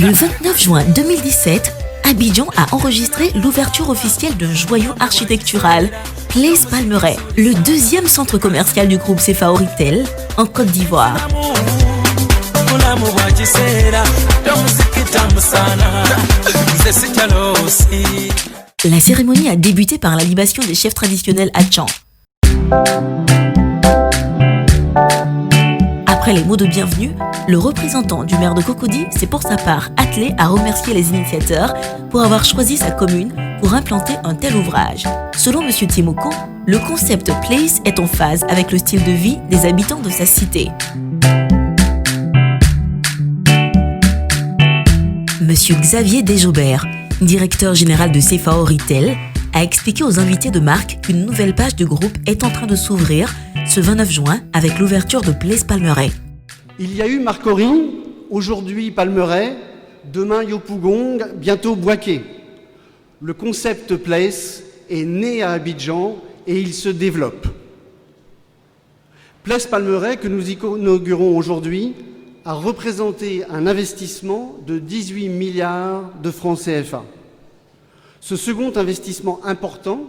Le 29 juin 2017, Abidjan a enregistré l'ouverture officielle d'un joyau architectural, Place Palmeraie, le deuxième centre commercial du groupe CFAO Retail en Côte d'Ivoire. La cérémonie a débuté par la libation des chefs traditionnels Atchan. Après les mots de bienvenue, le représentant du maire de Cocody s'est pour sa part attelé à remercier les initiateurs pour avoir choisi sa commune pour implanter un tel ouvrage. Selon M. Timoko, le concept Place est en phase avec le style de vie des habitants de sa cité. M. Xavier Desjobert, directeur général de CFAO Retail, a expliqué aux invités de marque qu'une nouvelle page du groupe est en train de s'ouvrir ce 29 juin avec l'ouverture de Place Palmeraie. Il y a eu Marcory, aujourd'hui Palmeraie, demain Yopougon, bientôt Bouaké. Le concept Place est né à Abidjan et il se développe. Place Palmeraie, que nous inaugurons aujourd'hui, a représenté un investissement de 18 milliards de francs CFA. Ce second investissement important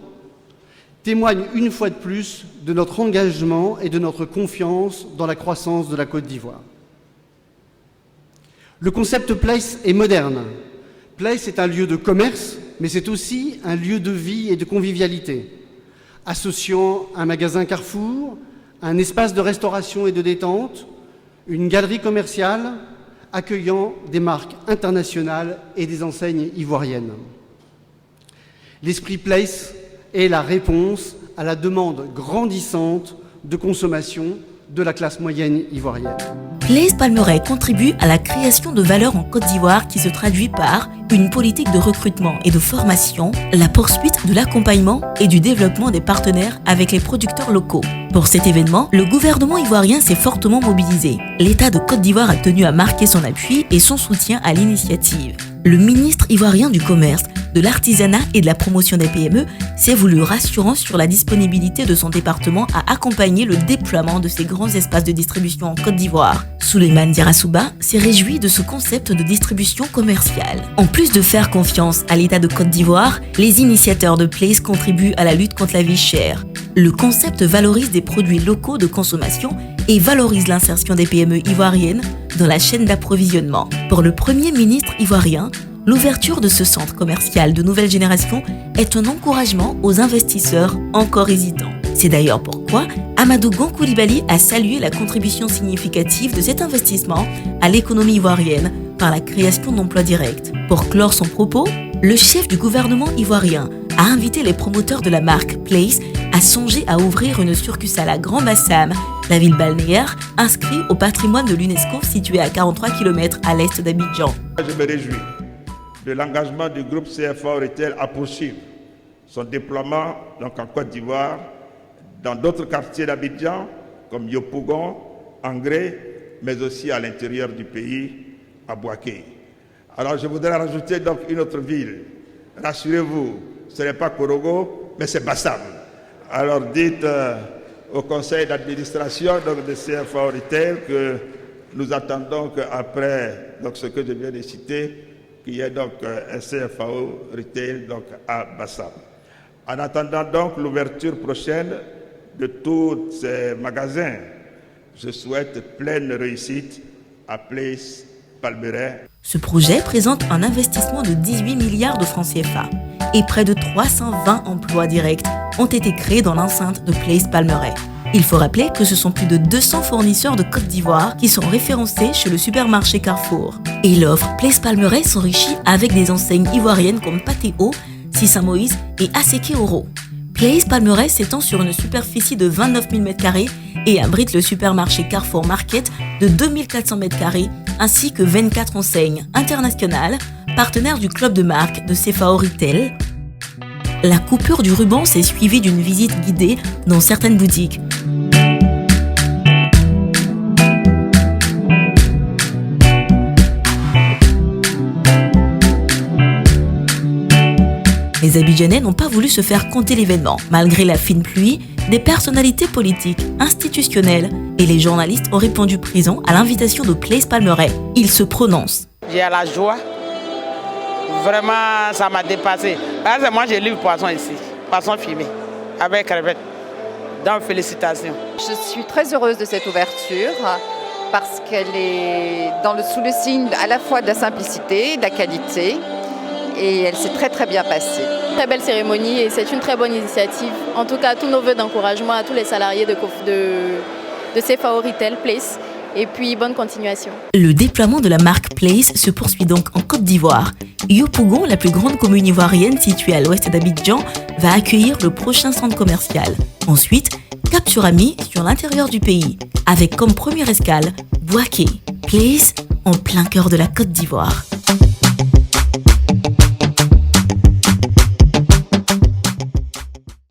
témoigne une fois de plus de notre engagement et de notre confiance dans la croissance de la Côte d'Ivoire. Le concept Place est moderne. Place est un lieu de commerce, mais c'est aussi un lieu de vie et de convivialité, associant un magasin Carrefour, un espace de restauration et de détente, une galerie commerciale, accueillant des marques internationales et des enseignes ivoiriennes. L'esprit Place est la réponse à la demande grandissante de consommation de la classe moyenne ivoirienne. Place Palmeraie contribue à la création de valeur en Côte d'Ivoire qui se traduit par une politique de recrutement et de formation, la poursuite de l'accompagnement et du développement des partenaires avec les producteurs locaux. Pour cet événement, le gouvernement ivoirien s'est fortement mobilisé. L'État de Côte d'Ivoire a tenu à marquer son appui et son soutien à l'initiative. Le ministre ivoirien du Commerce, de l'Artisanat et de la Promotion des PME s'est voulu rassurant sur la disponibilité de son département à accompagner le déploiement de ces grands espaces de distribution en Côte d'Ivoire. Souleymane Diarrassouba s'est réjoui de ce concept de distribution commerciale. En plus de faire confiance à l'État de Côte d'Ivoire, les initiateurs de Place contribuent à la lutte contre la vie chère. Le concept valorise des produits locaux de consommation et valorise l'insertion des PME ivoiriennes dans la chaîne d'approvisionnement. Pour le Premier ministre ivoirien, l'ouverture de ce centre commercial de nouvelle génération est un encouragement aux investisseurs encore hésitants. C'est d'ailleurs pourquoi Amadou Gon Coulibaly a salué la contribution significative de cet investissement à l'économie ivoirienne par la création d'emplois directs. Pour clore son propos, le chef du gouvernement ivoirien a invité les promoteurs de la marque Place à songer à ouvrir une succursale à Grand Bassam, la ville balnéaire inscrite au patrimoine de l'UNESCO située à 43 km à l'est d'Abidjan. Je me réjouis de l'engagement du groupe CFAO Retail à poursuivre son déploiement donc en Côte d'Ivoire, dans d'autres quartiers d'Abidjan comme Yopougon, Angré, mais aussi à l'intérieur du pays, à Bouaké. Alors je voudrais rajouter donc une autre ville. Rassurez-vous, ce n'est pas Korogo, mais c'est Bassam. Alors dites au conseil d'administration de CFAO Retail que nous attendons qu'après ce que je viens de citer, qu'il y ait donc un CFAO Retail donc à Bassam. En attendant donc l'ouverture prochaine de tous ces magasins, je souhaite pleine réussite à Place Palmeraie. Ce projet présente un investissement de 18 milliards de francs CFA et près de 320 emplois directs ont été créés dans l'enceinte de Place Palmeraie. Il faut rappeler que ce sont plus de 200 fournisseurs de Côte d'Ivoire qui sont référencés chez le supermarché Carrefour. Et l'offre Place Palmeraie s'enrichit avec des enseignes ivoiriennes comme Patéo, Sissa Moïse et Aseke Oro. Place Palmeraie s'étend sur une superficie de 29 000 m² et abrite le supermarché Carrefour Market de 2400 m² ainsi que 24 enseignes internationales, partenaires du club de marque de CFAO Retail. La coupure du ruban s'est suivie d'une visite guidée dans certaines boutiques. Les Abidjanais n'ont pas voulu se faire compter l'événement. Malgré la fine pluie, des personnalités politiques, institutionnelles et les journalistes ont répondu présents à l'invitation de Blaise Palmeret. Ils se prononcent. J'ai la joie. Vraiment, ça m'a dépassé. Parce que moi, j'ai lu poisson ici, poisson fumé, avec crevettes. Donc, félicitations. Je suis très heureuse de cette ouverture parce qu'elle est sous le signe à la fois de la simplicité, de la qualité. Et elle s'est très très bien passée. Très belle cérémonie et c'est une très bonne initiative. En tout cas, tous nos vœux d'encouragement à tous les salariés de CFAO Retail Place. Et puis, bonne continuation. Le déploiement de la marque Place se poursuit donc en Côte d'Ivoire. Yopougon, la plus grande commune ivoirienne située à l'ouest d'Abidjan, va accueillir le prochain centre commercial. Ensuite, cap sur Ami sur l'intérieur du pays, avec comme première escale Bouaké, Place en plein cœur de la Côte d'Ivoire.